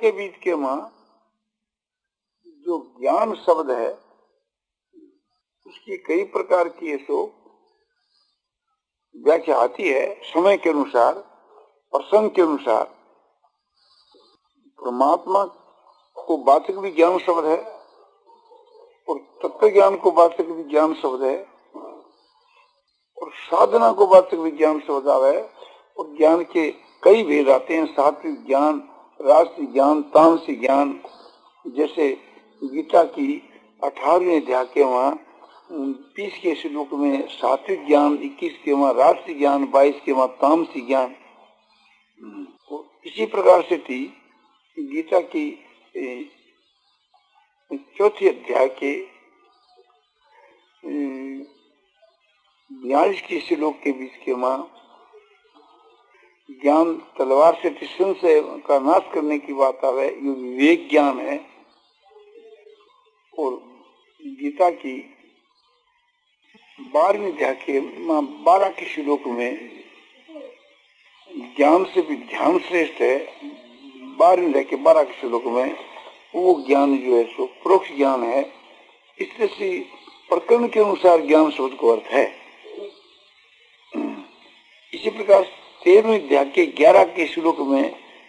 के बीच के मां जो ज्ञान शब्द है उसकी कई प्रकार की ऐसो व्याख्या आती है समय के अनुसार, प्रसंग के अनुसार। परमात्मा को वाचक भी ज्ञान शब्द है और तत्व ज्ञान को वाचक भी ज्ञान शब्द है और साधना को वाचक भी ज्ञान शब्द आवे और ज्ञान के कई भेद आते हैं, सात्विक ज्ञान, राजसिक ज्ञान, तामसिक ज्ञान। जैसे गीता की 18वें अध्याय के वहां 20 के श्लोक में सात्विक ज्ञान, 21 के वहां राजसिक ज्ञान, 22 के वहां तामसिक ज्ञान। तो इसी प्रकार से थी गीता की 4थे अध्याय के 42 के श्लोक के बीच के मां ज्ञान तलवार से संशय का नाश करने की बात आवे, ये विवेक ज्ञान है। और गीता की 12वें अध्याय के 12 के श्लोक में ज्ञान से भी ध्यान श्रेष्ठ है। 12वें अध्याय के 12 के श्लोक में वो ज्ञान जो है सो परोक्ष ज्ञान है। इससे प्रकरण के अनुसार ज्ञान शब्द को अर्थ है। इसी प्रकार 13वें अध्याय के 11 के श्लोक में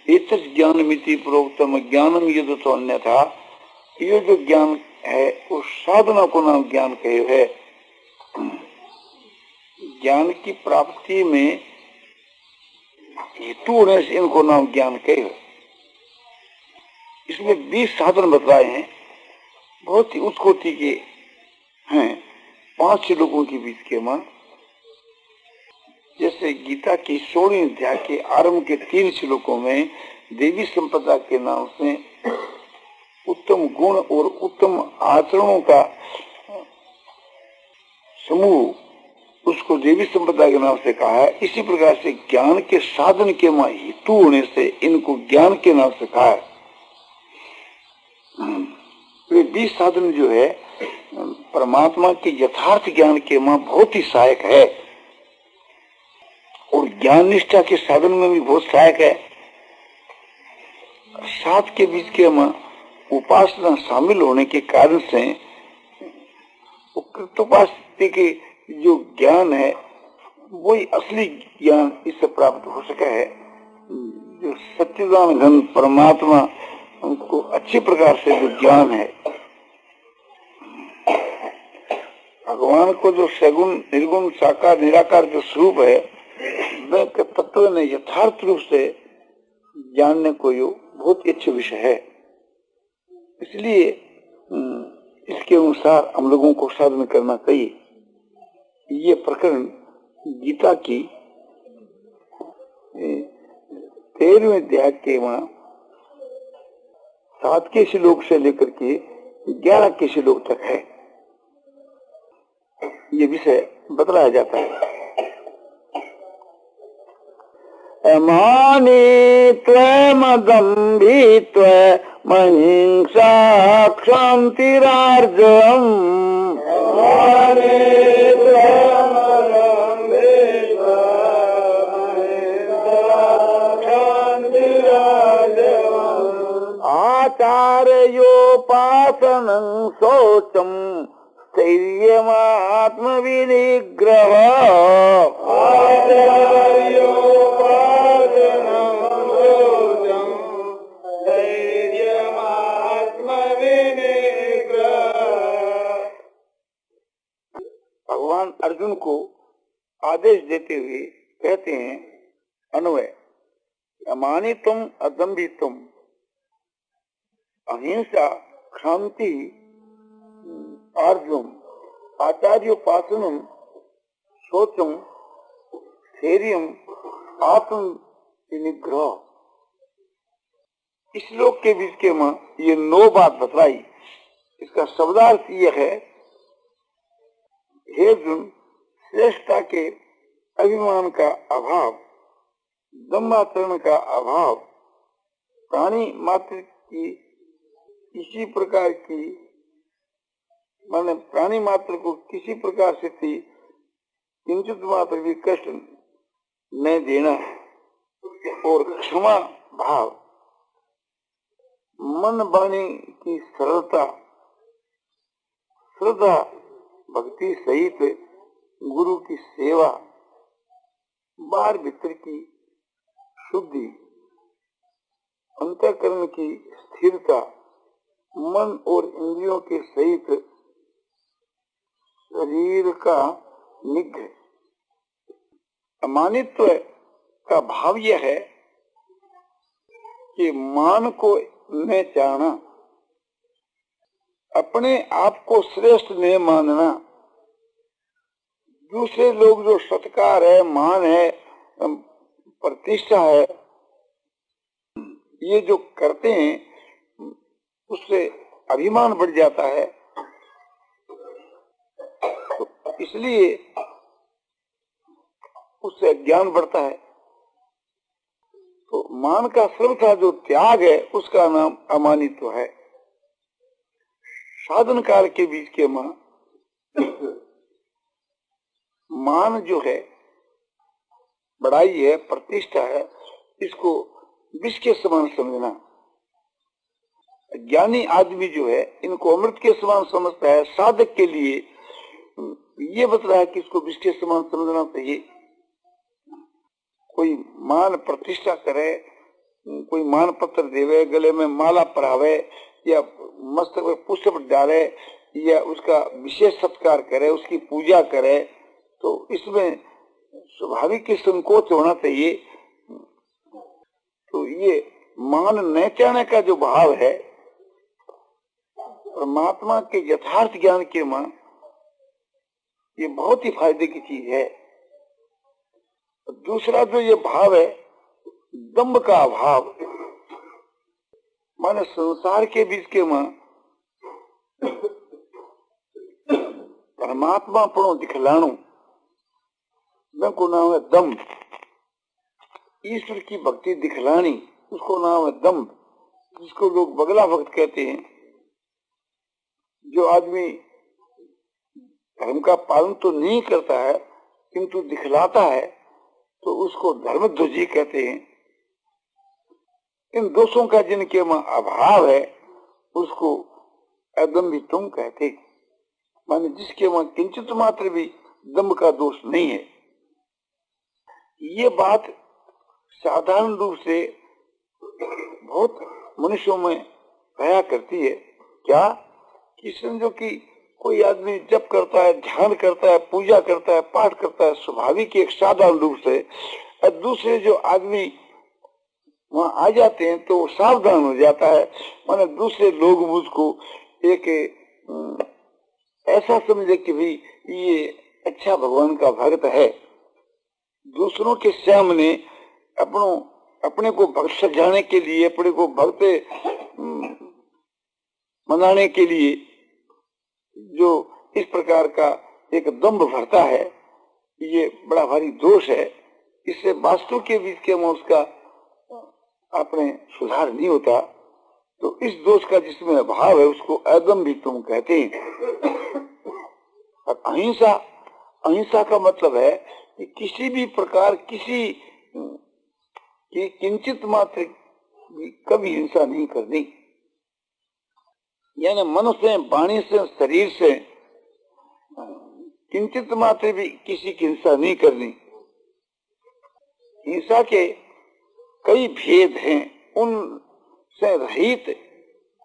एतत् ज्ञानमिति प्रोक्तम ज्ञानम यद तो अन्यथा, ये जो ज्ञान है वो साधना को नाम ज्ञान कहे है। ज्ञान की प्राप्ति में हेतु होने से इनको नाम ज्ञान कहे। इसमें 20 साधन बतलाए हैं, बहुत ही उत्कोटि के हैं, 5 श्लोकों के बीच के मां। जैसे गीता की 16वें अध्याय के आरंभ के 3 श्लोकों में देवी संपदा के नाम से उत्तम गुण और उत्तम आचरणों का समूह, उसको देवी संपदा के नाम से कहा है। इसी प्रकार से ज्ञान के साधन के मां हेतु होने से इनको ज्ञान के नाम से कहा है। ये 20 साधन जो है परमात्मा के यथार्थ ज्ञान के मां बहुत ही सहायक है और ज्ञान निष्ठा के साधन में भी बहुत सहायक है। 7 के बीच के मां उपासना शामिल होने के कारण से कृतोपास्य के जो ज्ञान है वही असली ज्ञान इससे प्राप्त हो सका है। जो सच्चिदानंद घन परमात्मा उनको अच्छी प्रकार से जो ज्ञान है, भगवान को जो सगुण निर्गुण साकार निराकार जो स्वरूप है वह तत्व ने यथार्थ रूप से जानने को यो बहुत अच्छे विषय है। इसलिए इसके अनुसार हम लोगों को साधन करना चाहिए। ये प्रकरण गीता की 13वें अध्याय के 7 के श्लोक से लेकर के 11 के श्लोक तक है, ये विषय बतलाया जाता है। अमानि त्वमदम्भित्व महिंसा क्षान्तिरार्जवम्, आचार्योपासनं शौचं स्थैर्यमात्मविनिग्रह, भगवान अर्जुन को आदेश देते हुए कहते हैं अन्वय, अमानितम अदम्भितम अहिंसा क्षांति आर्जवम् आचार्योपासनम शौचम स्थैर्यम आत्म विनिग्रह। इस श्लोक के बीच के मां ये 9 बात बतलाई। इसका शब्दार्थ यह है, हे अर्जुन, श्रेष्ठता के अभिमान का अभाव, दम्भाचरण का अभाव, प्राणी मात्र की किसी प्रकार की माने प्राणी मात्र को किसी प्रकार से थी किंचित मात्र भी कष्ट न देना और क्षमा भाव, मन वाणी की सरलता, श्रद्धा भक्ति सहित गुरु की सेवा, बाहर भीतर की शुद्धि, अंतःकरण की स्थिरता, मन और इंद्रियों के सहित शरीर का निग्रह। अमानित्व का भाव यह है कि मान को न चाहना, अपने आप को श्रेष्ठ न मानना, दूसरे लोग जो सत्कार है, मान है, प्रतिष्ठा है, ये जो करते हैं उससे अभिमान बढ़ जाता है। तो इसलिए उससे ज्ञान बढ़ता है। तो मान का सर्वथा जो त्याग है उसका नाम अमानित्व है। साधन काल के बीच के मान जो है, बड़ाई है, प्रतिष्ठा है, इसको विष के समान समझना। ज्ञानी आदमी जो है इनको अमृत के समान समझता है। साधक के लिए ये बता रहा है कि इसको विष के समान समझना चाहिए। कोई मान प्रतिष्ठा करे, कोई मान पत्र देवे, गले में माला पहरावे या मस्तक में पुष्प डाले या उसका विशेष सत्कार करे, उसकी पूजा करे, तो इसमें स्वाभाविक ही संकोच होना चाहिए। तो ये मान न चाहने का जो भाव है, परमात्मा के यथार्थ ज्ञान के मान, ये बहुत ही फायदे की चीज है। दूसरा जो ये भाव है दम्भ का अभाव, माने संसार के बीच के मां परमात्मा पणो दिखलाणो, को नाम है दम्भ। ईश्वर की भक्ति दिखलानी, उसको नाम है दम्भ, जिसको लोग बगला भक्त कहते हैं। जो आदमी धर्म का पालन तो नहीं करता है किंतु दिखलाता है तो उसको धर्मध्वजी कहते हैं। इन दोषों का जिनके में अभाव है उसको अदम्भितुम कहते, माने जिसके में किंचित मात्र भी दम्भ का दोष नहीं है। ये बात साधारण रूप से बहुत मनुष्यों में भया करती है। क्या कि समझो कि कोई आदमी जप करता है, ध्यान करता है, पूजा करता है, पाठ करता है, स्वाभाविक एक साधारण रूप से, और दूसरे जो आदमी वहां आ जाते हैं तो वो सावधान हो जाता है। माने दूसरे लोग मुझको एक ऐसा समझे कि भाई ये अच्छा भगवान का भक्त है। दूसरों के सामने अपने को भक्त सजाने के लिए, अपने को भक्त मनाने के लिए जो इस प्रकार का एक दम्भ भरता है, ये बड़ा भारी दोष है। इससे वास्तु के बीच के में उसका अपने सुधार नहीं होता। तो इस दोष का जिसमें अभाव है उसको अदम्भितुम कहते हैं। और अहिंसा का मतलब है कि किसी भी प्रकार किसी की किंचित मात्र कभी हिंसा नहीं करनी, यानी मन से, वाणी से, शरीर से किंचित मात्र भी किसी की हिंसा नहीं करनी। हिंसा के कई भेद हैं, उनसे रहित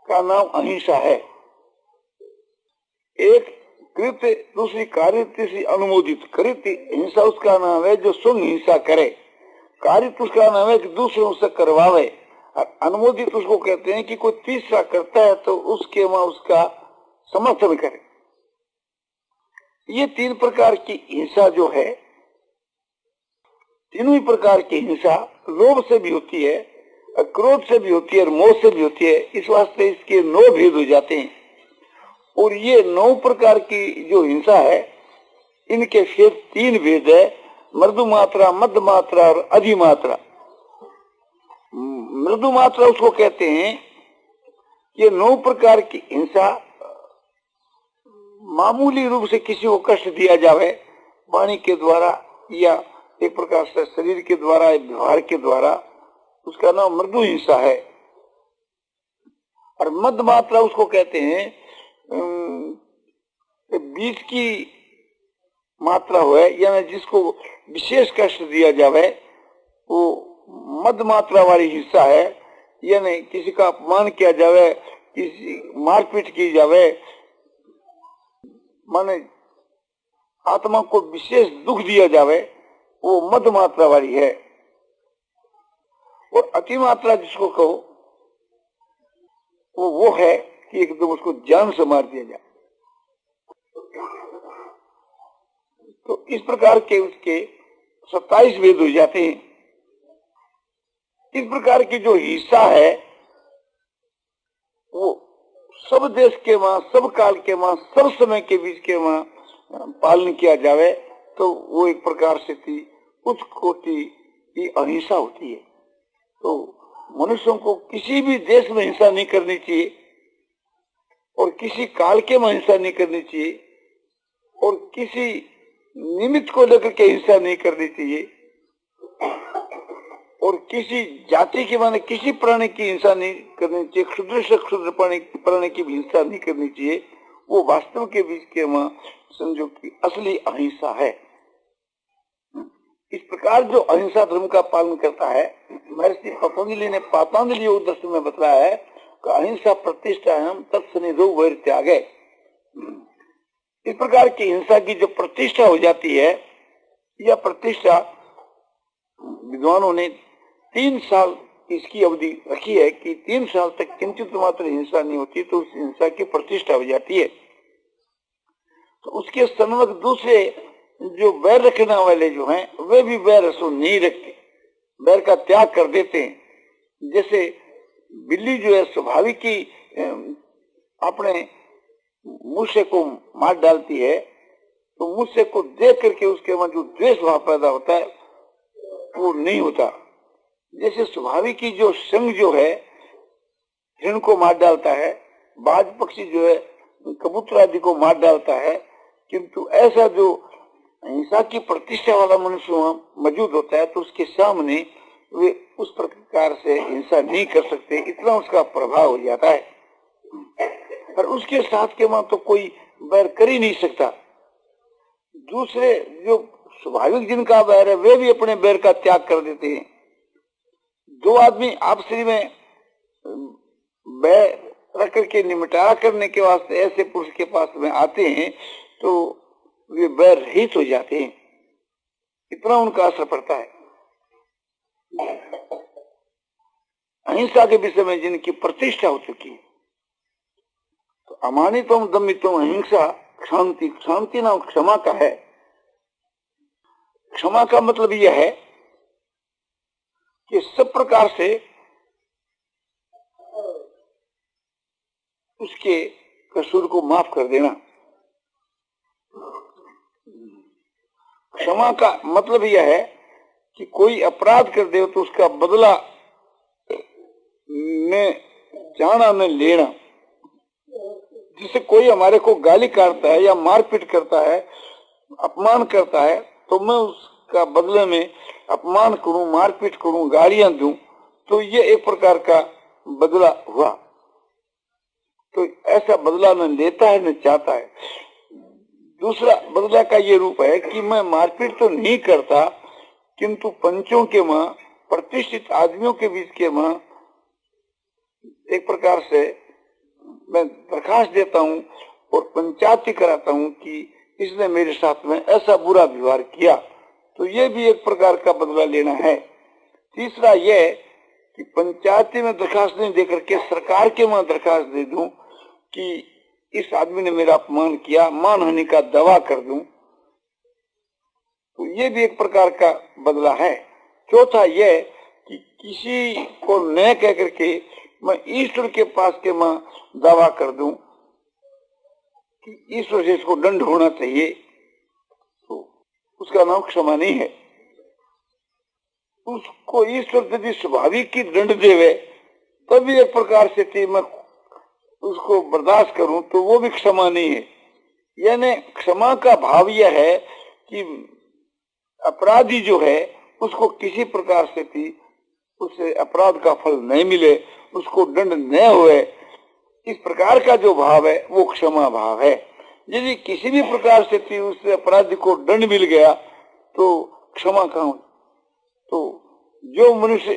का नाम अहिंसा है। एक कृत्य, दूसरी कार्य, तीसरी अनुमोदित। कृत्य हिंसा उसका नाम है जो स्वयं हिंसा करे, कार्य उसका नाम है कि दूसरों से करवावे, अनुमोदित उसको कहते हैं कि कोई तीसरा करता है तो उसके वहां उसका समर्थन करे। ये तीन प्रकार की हिंसा जो है, तीनों ही प्रकार की हिंसा लोभ से भी होती है, क्रोध से भी होती है और मोह से भी होती है। इस वास्ते इसके 9 भेद हो जाते हैं। और ये 9 प्रकार की जो हिंसा है, इनके फिर 3 भेद है, मृदु मात्रा, मध्य मात्रा और अधिमात्रा। मृदु मात्रा उसको कहते हैं, ये 9 प्रकार की हिंसा मामूली रूप से किसी को कष्ट दिया जावे, वाणी के द्वारा या एक प्रकार से शरीर के द्वारा, व्यवहार के द्वारा, उसका नाम मृदु हिंसा है। और मध्य मात्रा उसको कहते हैं बीच की मात्रा हुए, यानी जिसको विशेष कष्ट दिया जावे वो मध्य मात्रा वाली हिस्सा है। यानी किसी का अपमान किया जावे, किसी मारपीट की जावे, माने आत्मा को विशेष दुख दिया जावे, वो मध्य मात्रा वाली है। और अति मात्रा जिसको कहो वो है कि एकदम उसको जान से मार दिया जाए। तो इस प्रकार के उसके 27 वेद हो जाते हैं। इस प्रकार की जो हिस्सा है वो सब देश के वहां, सब काल के वहां, सब समय के बीच के वहां पालन किया जावे तो वो एक प्रकार से थी उच्च कोटि की अहिंसा होती है। तो मनुष्यों को किसी भी देश में हिंसा नहीं करनी चाहिए और किसी काल के में हिंसा नहीं करनी चाहिए और किसी निमित्त को लेकर के हिंसा नहीं करनी चाहिए और किसी जाति के माने किसी प्राणी की हिंसा नहीं करनी चाहिए, क्षुद्र से क्षुद्र प्राणी की भी हिंसा नहीं करनी चाहिए। वो वास्तव के बीच के वहां समझो कि असली अहिंसा है। इस प्रकार जो अहिंसा धर्म का पालन करता है, महर्षि पतंजलि ने पातंजलि योग दर्शन में बताया है कि अहिंसा प्रतिष्ठा हम तत्सनिधो वैर त्यागे। इस प्रकार की हिंसा की जो प्रतिष्ठा हो जाती है, यह प्रतिष्ठा विद्वानों ने 3 साल इसकी अवधि रखी है कि 3 साल तक किंचित मात्र हिंसा नहीं होती तो उस हिंसा की प्रतिष्ठा हो जाती है। तो उसके सन्मुख दूसरे जो बैर रखने वाले जो हैं वे भी बैर रसो नहीं रखते, बैर का त्याग कर देते हैं। जैसे बिल्ली जो है स्वाभाविक ही अपने मूसे को मार डालती है, तो मूसे को देख करके उसके मन जो द्वेष भाव पैदा होता है वो नहीं होता। जैसे स्वाभाविक ही जो संग जो है हिरण को मार डालता है, बाज पक्षी जो है कबूतर आदि को मार डालता है, किंतु ऐसा जो हिंसा की प्रतिष्ठा वाला मनुष्य मौजूद होता है तो उसके सामने वे उस प्रकार से हिंसा नहीं कर सकते, इतना उसका प्रभाव हो जाता है। पर उसके साथ के वहां तो कोई बैर कर ही नहीं सकता। दूसरे जो स्वाभाविक जिनका बैर है वे भी अपने बैर का त्याग कर देते हैं। 2 आदमी आपसी में बैर रख करके निपटारा करने के वास्ते ऐसे पुरुष के पास में आते हैं तो वे बैर रहित हो जाते हैं, इतना उनका असर पड़ता है। अहिंसा के विषय में जिनकी प्रतिष्ठा हो चुकी है, तो अमानितम दमितम अहिंसा शांति, शांति नाम क्षमा का है। क्षमा का मतलब यह है कि सब प्रकार से उसके कसूर को माफ कर देना। क्षमा का मतलब यह है कि कोई अपराध कर दे तो उसका बदला में जाना न लेना। जिससे कोई हमारे को गाली काटता है या मारपीट करता है, अपमान करता है, तो मैं उसका बदले में अपमान करूं, मारपीट करूं, गालियां दूं, तो ये एक प्रकार का बदला हुआ। तो ऐसा बदला न लेता है न चाहता है। दूसरा बदला का ये रूप है कि मैं मारपीट तो नहीं करता, किंतु पंचों के मां, प्रतिष्ठित आदमियों के बीच के मां एक प्रकार से मैं दरखास्त देता हूं और पंचायती कराता हूं कि इसने मेरे साथ में ऐसा बुरा व्यवहार किया, तो ये भी एक प्रकार का बदला लेना है। तीसरा यह कि पंचायती में दरखास्त नहीं देकर के सरकार के मां दरखास्त दे दूं कि इस आदमी ने मेरा अपमान किया, मानहानि का दावा कर दूं, तो ये भी एक प्रकार का बदला है। चौथा यह कि किसी को न कह करके मैं ईश्वर के पास के मैं दावा कर दूं कि ईश्वर से इसको दंड होना चाहिए, तो उसका नाम क्षमा नहीं है। उसको ईश्वर यदि स्वाभाविक की दंड देवे तभी एक प्रकार से थी मैं उसको बर्दाश्त करूं, तो वो भी क्षमा नहीं है। यानी क्षमा का भाव यह है कि अपराधी जो है उसको किसी प्रकार से थी उसे अपराध का फल नहीं मिले, उसको दंड न हुए, इस प्रकार का जो भाव है वो क्षमा भाव है। यदि किसी भी प्रकार से उस अपराधी को दंड मिल गया तो क्षमा कहाँ? तो जो मनुष्य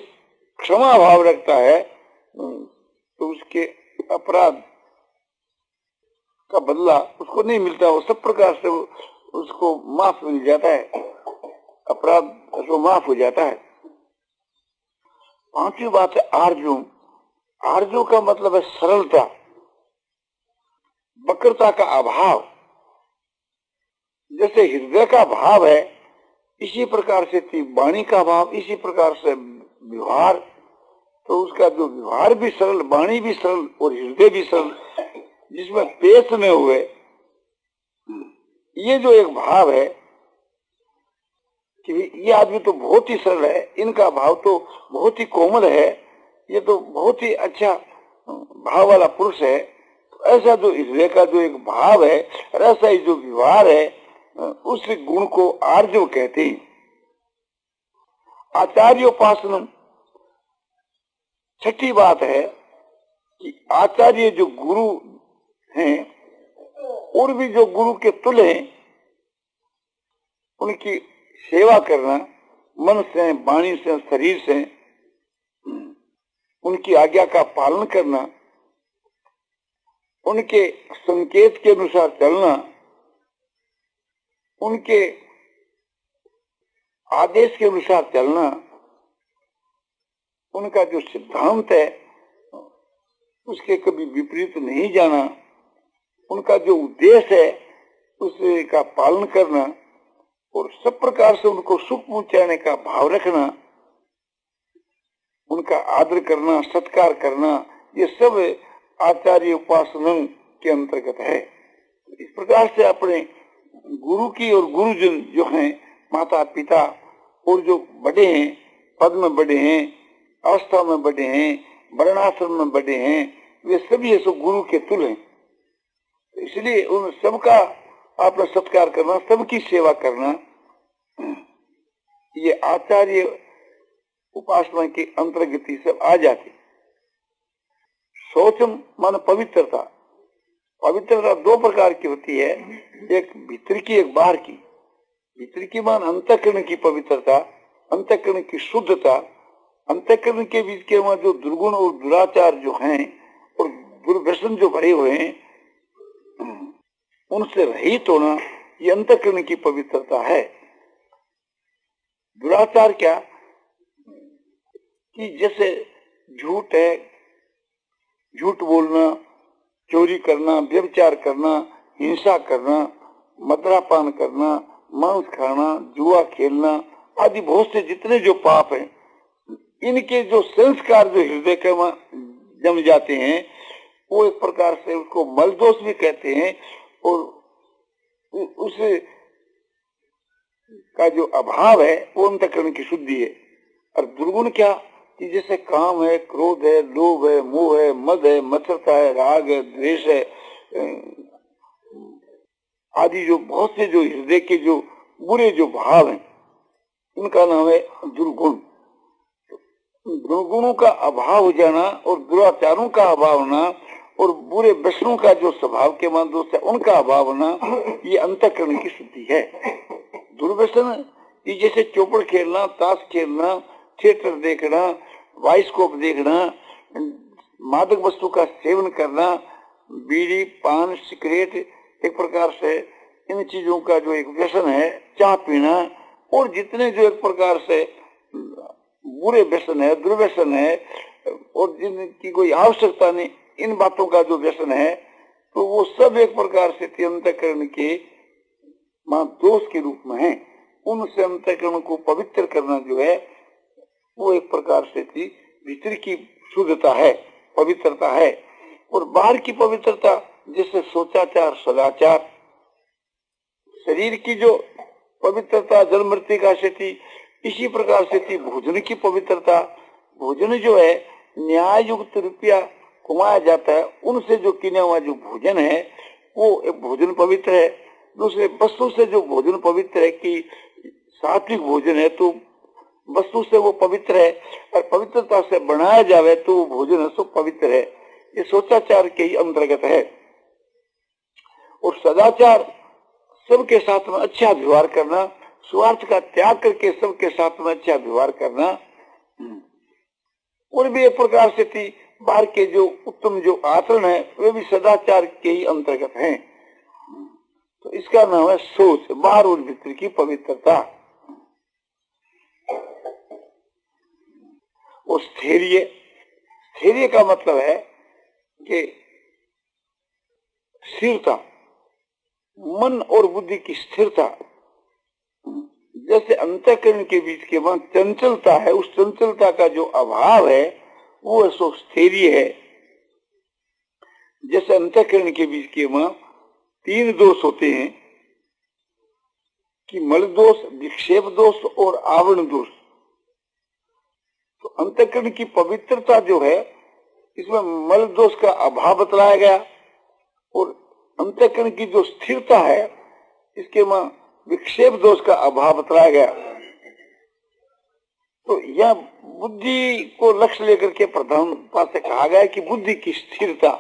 क्षमा भाव रखता है तो उसके अपराध का बदला उसको नहीं मिलता, वो सब प्रकार से उसको माफ मिल जाता है, अपराध उसको माफ हो जाता है। पांचवी बात है आर्जो। आर्जो का मतलब है सरलता, वक्रता का अभाव। जैसे हृदय का भाव है इसी प्रकार से थी वाणी का भाव, इसी प्रकार से व्यवहार, तो उसका जो व्यवहार भी सरल, वाणी भी सरल और हृदय भी सरल, जिसमें पेश में हुए ये जो एक भाव है कि ये आदमी तो बहुत ही सरल है, इनका भाव तो बहुत ही कोमल है, ये तो बहुत ही अच्छा भाव वाला पुरुष है, ऐसा जो हृदय का जो एक भाव है, ऐसा ही जो व्यवहार है, उस गुण को आर्जव कहते हैं। आचार्योपासनम, छठी बात है कि आचार्य जो गुरु हैं और भी जो गुरु के तुल्य हैं उनकी सेवा करना, मन से, वाणी से, शरीर से उनकी आज्ञा का पालन करना, उनके संकेत के अनुसार चलना, उनके आदेश के अनुसार चलना, उनका जो सिद्धांत है उसके कभी विपरीत नहीं जाना, उनका जो उद्देश्य है उसका पालन करना और सब प्रकार से उनको सुख पहुंचाने का भाव रखना, उनका आदर करना, सत्कार करना, ये सब आचार्य उपासना के अंतर्गत है। इस प्रकार से अपने गुरु की और गुरुजन जो हैं, माता पिता और जो बड़े हैं, पद में बड़े हैं, अवस्था में बड़े हैं, वर्णाश्रम में बड़े हैं, वे सभी ऐसे गुरु के तुल्य हैं। इसलिए उन सबका आपने सत्कार करना, सबकी सेवा करना, ये आचार्य उपासना के अंतर्गत ही सब आ जाती। शौचम मान पवित्रता। पवित्रता दो प्रकार की होती है, एक भीतर की, एक बाहर की। भीतर की मान अंतःकरण की पवित्रता, अंतःकरण की शुद्धता, अंतःकरण के बीच के वहां जो दुर्गुण और दुराचार जो हैं और दुर्व्यसन जो भरे हुए हैं उनसे रहित होना, ये अंतःकरण की पवित्रता है। दुराचार क्या कि जैसे झूठ है, झूठ बोलना, चोरी करना, व्यभिचार करना, हिंसा करना, मदिरापान करना, मांस खाना, जुआ खेलना आदि बहुत से जितने जो पाप हैं, इनके जो संस्कार जो हृदय के जम जाते हैं वो एक प्रकार से उसको मलदोष भी कहते हैं और उस का जो अभाव है वो अंतःकरण की शुद्धि है। और दुर्गुण क्या कि जैसे काम है, क्रोध है, लोभ है, मोह है, मद है, मत्सरता है, राग है, द्वेष है आदि जो बहुत से जो हृदय के जो बुरे जो भाव हैं उनका नाम है दुर्गुण। दुर्गुणों का अभाव हो जाना और दुराचारों का अभाव होना और बुरे व्यसनों का जो स्वभाव के मान दोष है उनका अभाव होना, ये अंतःकरण की शुद्धि है। दुर्व्यसन ये जैसे चौपड़ खेलना, ताश खेलना, थिएटर देखना, बाइस्कोप देखना, मादक वस्तु का सेवन करना, बीड़ी, पान, सिगरेट, एक प्रकार से इन चीजों का जो एक व्यसन है, चाय पीना और जितने जो एक प्रकार से बुरे व्यसन है, दुर्व्यसन है और जिनकी कोई आवश्यकता नहीं, इन बातों का जो व्यसन है तो वो सब एक प्रकार से अंतःकरण के दोष के रूप में है। उनसे अंतःकरण को पवित्र करना जो है वो एक प्रकार से भीतर की शुद्धता है, पवित्रता है। और बाहर की पवित्रता जैसे सोचाचार, सदाचार, शरीर की जो पवित्रता जल मृत्यु का से थी, इसी प्रकार से थी भोजन की पवित्रता। भोजन जो है न्याय युक्त रुपया कमाया जाता है, उनसे जो किया हुआ जो भोजन है वो एक भोजन पवित्र है। दूसरे वस्तु से जो भोजन पवित्र है कि सात्विक भोजन है तो वस्तु से वो पवित्र है और पवित्रता से बनाया जावे तो वो भोजन है सो पवित्र है। ये सोचाचार के ही अंतर्गत है। और सदाचार सबके साथ में अच्छा व्यवहार करना, स्वार्थ का त्याग करके सबके साथ में अच्छा व्यवहार करना। और भी एक प्रकार से थी बाहर के जो उत्तम जो आचरण है वे भी सदाचार के ही अंतर्गत हैं। तो इसका नाम है सोच, बाहर और भीतर की पवित्रता। और स्थैर्य, स्थैर्य का मतलब है कि स्थिरता, मन और बुद्धि की स्थिरता। जैसे अंतःकरण के बीच के वहां चंचलता है, उस चंचलता का जो अभाव है वो सो स्थैर्य है। जैसे अंतःकरण के बीच के वहां 3 दोष होते हैं कि मल दोष, विक्षेप दोष और आवरण दोष। तो अंतःकरण की पवित्रता जो है इसमें मल दोष का अभाव बतलाया गया, और अंतःकरण की जो स्थिरता है इसके में विक्षेप दोष का अभाव बतलाया गया। तो यह बुद्धि को लक्ष्य लेकर के प्रधानता से कहा गया कि बुद्धि की स्थिरता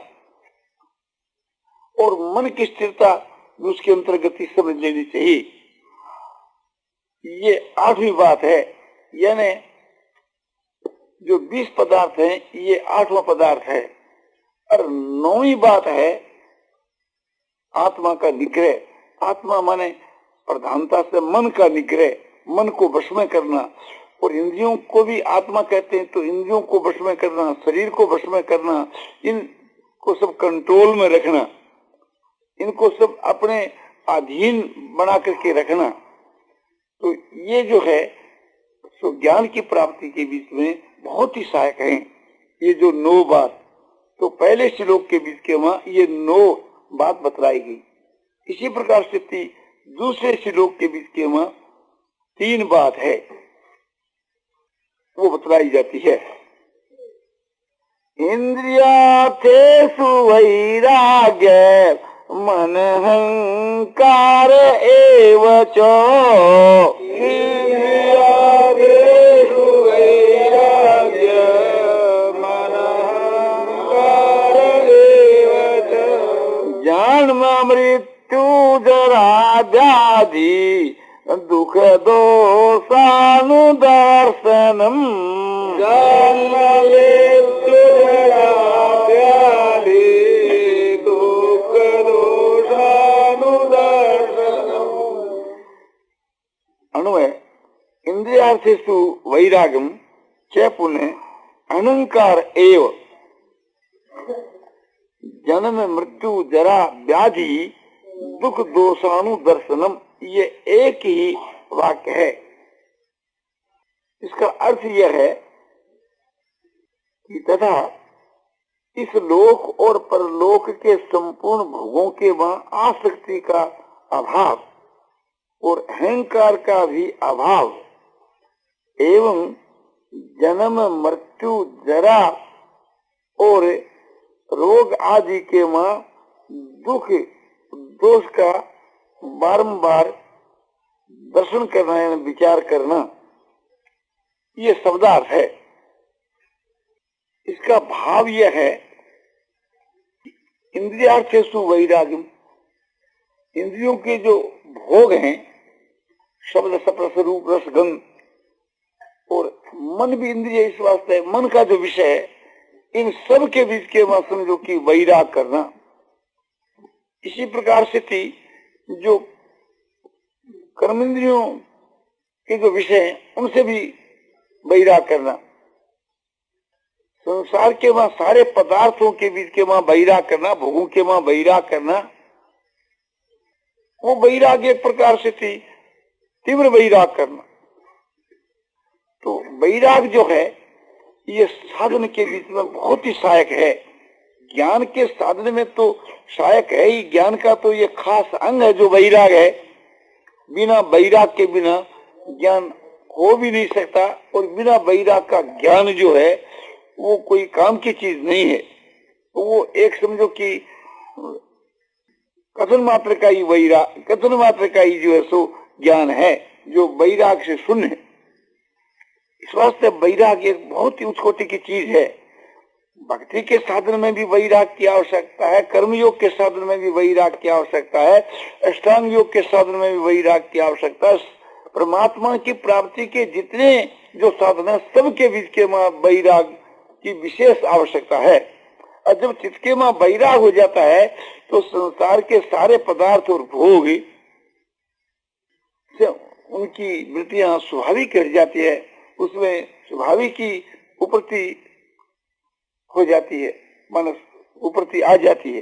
और मन की स्थिरता भी उसके अंतर्गत ही समझ लेनी चाहिए। ये 8वीं बात है, यानी जो 20 पदार्थ हैं ये 8वां पदार्थ है। और 9वीं बात है आत्मा का निग्रह। आत्मा माने प्रधानता से मन का निग्रह, मन को वश में करना। और इंद्रियों को भी आत्मा कहते हैं, तो इंद्रियों को वश में करना, शरीर को वश में करना, इनको सब कंट्रोल में रखना, इनको सब अपने अधीन बना करके रखना। तो ये जो है सो ज्ञान की प्राप्ति के बीच में बहुत ही सहायक है। ये जो 9 बात, तो पहले श्लोक के बीच के वहां ये 9 बात बतलाई गई। इसी प्रकार से दूसरे श्लोक के बीच के वहां 3 बात है वो बतलाई जाती है। इंद्रियार्थेषु वैराग्य मन अहंकार एव च। इंद्रियार्थेषु वैराग्य मन अहंकार एव च। जन्म मृत्यु जरा व्याधि दुख दोषानुदर्शनम। जन्म मृत्यु जरा व्याधि दुख दोषानुदर्शनम। अन्वय इंद्रियार्थेषु वैराग्यम च पुनः अहंकार एव। जन्म मृत्यु जरा व्याधि दुख दोषानुदर्शनम, ये एक ही वाक्य है। इसका अर्थ यह है कि तथा इस लोक और परलोक के संपूर्ण भोगों के वहां आसक्ति का अभाव और अहंकार का भी अभाव एवं जन्म मृत्यु जरा और रोग आदि के वहां दुख दोष का बारंबार दर्शन करना या विचार करना, ये शब्दार्थ है। इसका भाव यह है इंद्रियार्थेषु वैराग्यम, इंद्रियों के जो भोग हैं शब्द स्पर्श रूप रस गंध, और मन भी इंद्रिय इस वास्ते मन का जो विषय है, इन सब के बीच के वहां समझो कि वैराग करना। इसी प्रकार से थी जो कर्मेंद्रियों के जो विषय हैं उनसे भी वैराग करना। संसार के वहां सारे पदार्थों के बीच के वहां वैराग करना, भोगों के वहां वैराग करना, वो वैराग एक प्रकार से थी तीव्र वैराग करना। तो वैराग जो है ये साधन के बीच में बहुत ही सहायक है। ज्ञान के साधन में तो सहायक है ही, ज्ञान का तो ये खास अंग है जो वैराग है। बिना वैराग के बिना ज्ञान हो भी नहीं सकता, और बिना वैराग का ज्ञान जो है वो कोई काम की चीज नहीं है। तो वो एक समझो कि कथन मात्र का ही वैराग, कथन मात्र का ही जो है सो ज्ञान है जो वैराग से शून्य है। इस वास्ते वैराग एक बहुत ही उच्च कोटि की चीज है। भक्ति के साधन में भी वैराग की आवश्यकता है, कर्मयोग के साधन में भी वैराग की आवश्यकता है, अष्टांग योग के साधन में भी वैराग की आवश्यकता है। परमात्मा की प्राप्ति के जितने जो साधन है सबके बीच के मां वैराग की विशेष आवश्यकता है। और जब चित्त के मां वैराग हो जाता है तो संसार के सारे पदार्थ और भोग से उनकी वृत्तियां स्वाभाविक हट जाती है, उसमें स्वाभाविक की उपरति हो जाती है, मन उपरति आ जाती है,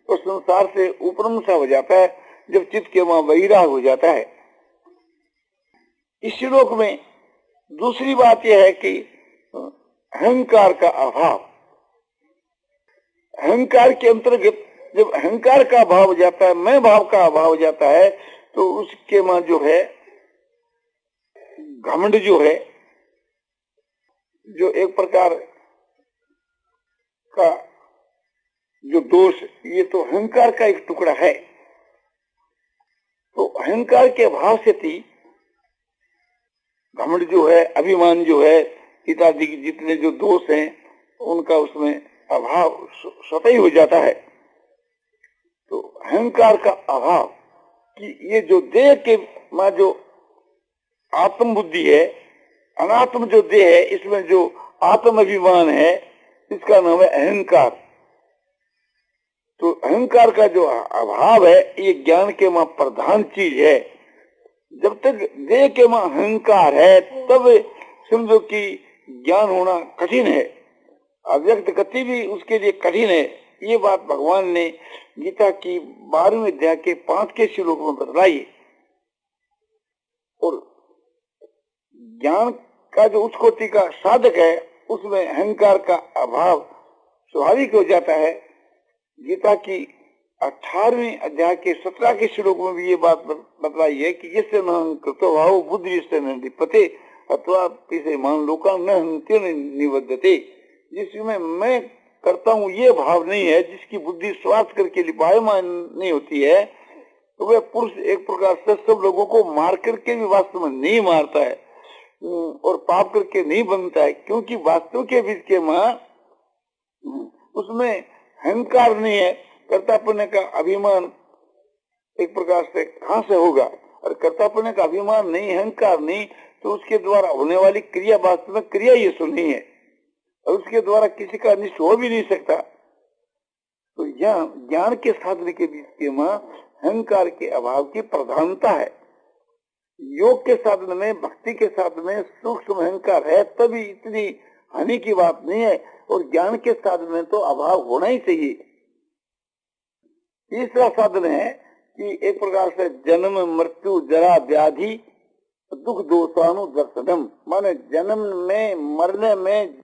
तो संसार से उपरमुखा हो जाता है जब चित्त के वहां वैराग हो जाता है। इस श्लोक में दूसरी बात यह है कि अहंकार का अभाव, अहंकार के अंतर्गत जब अहंकार का अभाव हो जाता है, मैं भाव का अभाव हो जाता है, तो उसके मां जो है घमंड जो है, जो एक प्रकार का जो दोष, ये तो अहंकार का एक टुकड़ा है। तो अहंकार के अभाव से थी घमंड जो है, अभिमान जो है, इत्यादि जितने जो दोष हैं उनका उसमें अभाव स्वतः ही हो जाता है। तो अहंकार का अभाव कि ये जो देह के मां जो आत्म बुद्धि है, अनात्म जो देह है, इसमें जो आत्म अभिमान है, इसका नाम है अहंकार। तो अहंकार का जो अभाव है ये ज्ञान के मां प्रधान चीज है। जब तक देह के मां अहंकार है तब समझो कि ज्ञान होना कठिन है, अव्यक्त गति भी उसके लिए कठिन है। ये बात भगवान ने गीता की 12वें अध्याय के 5 श्लोक में बतलाई। और ज्ञान का जो उच्च कोटि का साधक है उसमें अहंकार का अभाव स्वाभाविक हो जाता है। गीता की 18वें अध्याय के 17 श्लोक में भी ये बात बतलाई है कि इससे न कृतो भाव बुद्धि से न लिपते अथवा पिसे मान लोका न निबद्धते। जिसमें मैं करता हूँ ये भाव नहीं है, जिसकी बुद्धि स्वार्थ करके लिपायमान नहीं होती है, तो वह पुरुष एक प्रकार से सब लोगों को मार करके भी वास्तव में नहीं मारता है और पाप करके नहीं बनता है, क्योंकि वास्तव के बीच के मां उसमें अहंकार नहीं है। कर्तापन का अभिमान एक प्रकार से कहां से होगा, और कर्तापन का अभिमान नहीं, अहंकार नहीं, तो उसके द्वारा होने वाली क्रिया वास्तव में क्रिया ये सुनी है और उसके द्वारा किसी का अनिष्ट हो भी नहीं सकता। तो यह ज्ञान के साधन के बीच के मां अहंकार के अभाव की प्रधानता है। योग के साधन में, भक्ति के साधन में सूक्ष्म अहंकार है तभी इतनी हानि की बात नहीं है, और ज्ञान के साधन में तो अभाव होना ही चाहिए। तीसरा साधन है कि एक प्रकार से जन्म मृत्यु जरा व्याधि दुख दोषानुदर्शनम, माने जन्म में, मरने में,